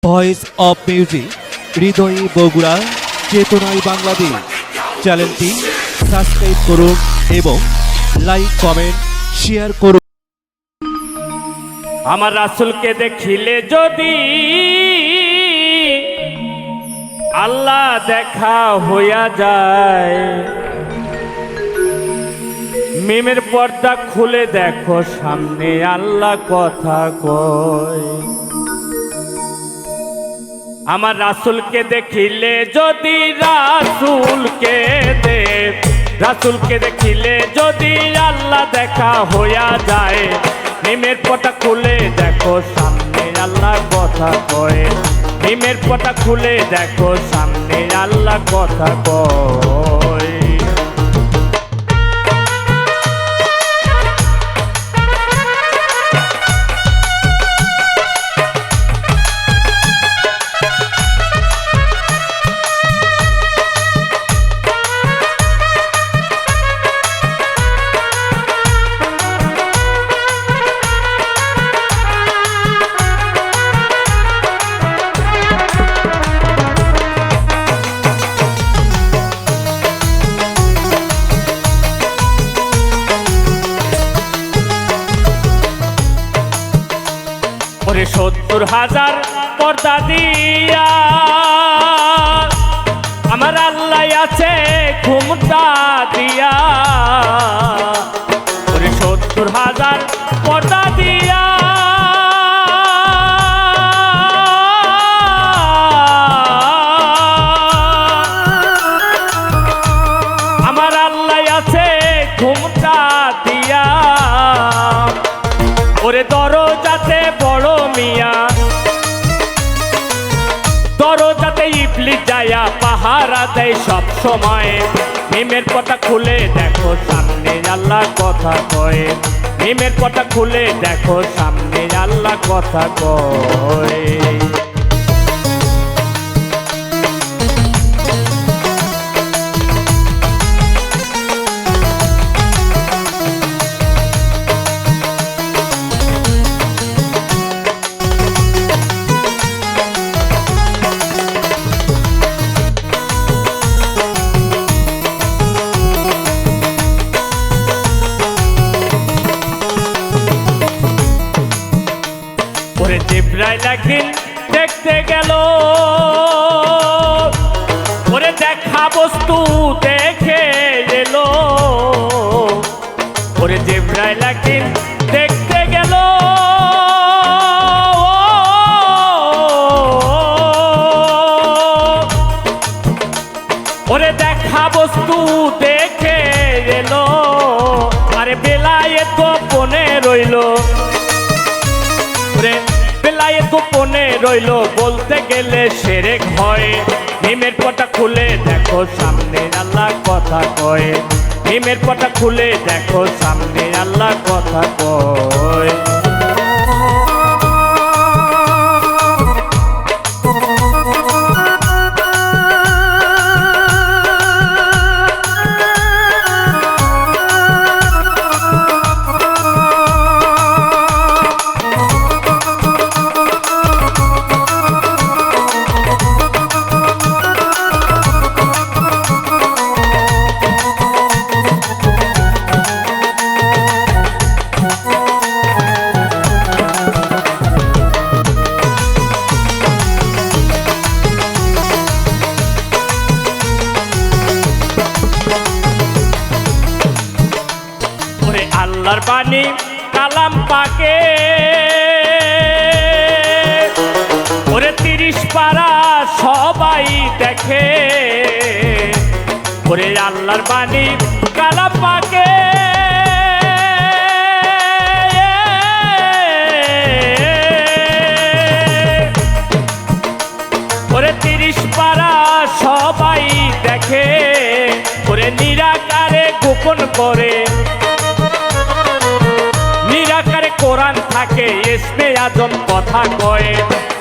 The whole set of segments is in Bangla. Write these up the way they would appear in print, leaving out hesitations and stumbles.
ভয়েস অফ মিউজিক হৃদয়ে বগুড়া চেতনায় বাংলাদেশ চ্যানেলটি সাবস্ক্রাইব করুন এবং লাইক কমেন্ট শেয়ার করুন। আমার রাসূলকে দেখিলে যদি আল্লাহ দেখা হইয়া যায়, মিমের পর্দা খুলে দেখো সামনে আল্লাহ কথা কয়। আমার রাসূলকে দেখিলে যদি রাসূলকে দেখিলে যদি আল্লাহ দেখা হইয়া যায়, মিমের পর্দা খুলে দেখো সামনে আল্লাহ কথা কয়। মিমের পর্দা খুলে দেখো সামনে আল্লাহ কথা কয়। ওরে ৭০,০০০ পর্দা দিয়া আমার আল্লাহ আছে ঘুমটা দিয়া। ওরে ৭০,০০০ পর্দা দিয়া আমার আল্লাহ আছে ঘুমটা দিয়া। ওরে দরজাতে বড় মিয়া, দরজাতে ইবলিস যায়া পাহারা দেয় সব সময়। মিমের পর্দা খুলে দেখো সামনে আল্লাহ কথা কয়। মিমের পর্দা খুলে দেখো সামনে আল্লাহ কথা কয়। ওরে জিবরাইল একদিন দেখতে গেল, ওরে দেখা বস্তু দেখে এলো। ওরে জিবরাইল একদিন দেখতে গেল, ওরে দেখা বস্তু দেখে এলো। আরে বেলায় গোপনে রইল, বেলায় গোপনে রইল, বলতে গেলে শিরক হয়। মিমের পর্দা খুলে দেখো সামনে আল্লাহ কথা কয়। মিমের পর্দা খুলে দেখো সামনে আল্লাহ কথা কয়। আল্লাহর বাণী কালাম পাকে, ওরে ৩০ পারা সবাই দেখে। ওরে আল্লাহর বাণী কালাম পাকে, ওরে ৩০ পারা সবাই দেখে। ওরে নিরাকারে গোপন করে, নিরাকারে কোরআন থাকে, ইসমে আজম কথা কয়।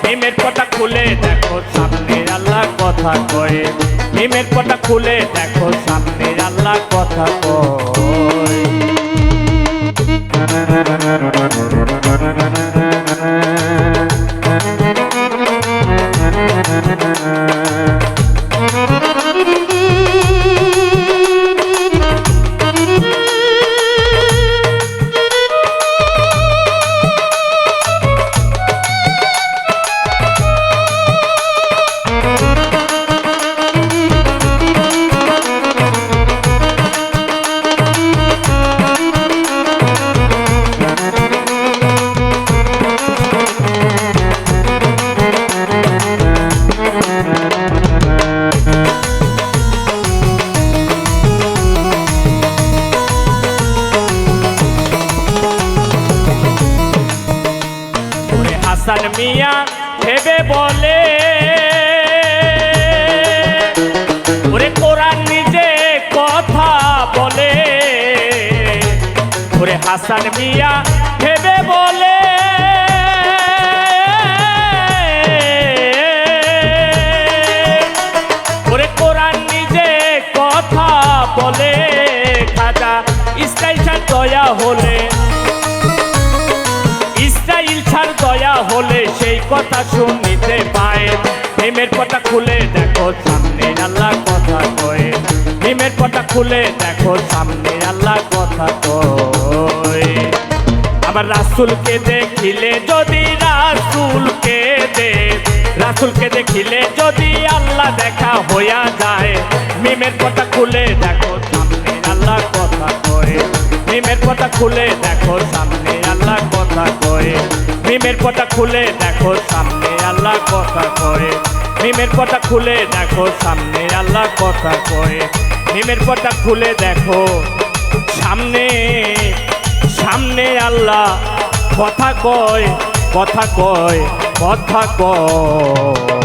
মিমের পর্দা খুলে দেখো সামনে আল্লাহ কথা কয়। মিমের পর্দা খুলে দেখো সামনে আল্লাহ কথা কয়। হাসান মিয়া ভেবে বলে ওরে কোরআন নিজে কথা বলে খাজা ইসরাইল ছাড় দয়া হলে ইসরাইল ছাড় দয়া হলে সেই কথা শুনিতে পায় প্রেমের পটা খুলে দেখো সামনে আল্লাহ কথা কয়ে প্রেমের পটা খুলে দেখো সামনে আল্লাহ কথা কয়ে আমার রাসূলকে দেখিলে যদি রাসূলকে দেখিলে যদি আল্লাহ দেখা হইয়া যায় মিমের পটা খুলে দেখো সামনে আল্লাহ কথা কয়ে মিমের পটা খুলে দেখো সামনে আল্লাহ কথা কয়ে মিমের পটা খুলে দেখো সামনে আল্লাহ কথা কয়ে মিমের পটা খুলে দেখো সামনে আল্লাহ কথা কয়ে মিমের পটা খুলে দেখো সামনে সামনে আল্লাহ কথা কয় কথা কয় কথা কয়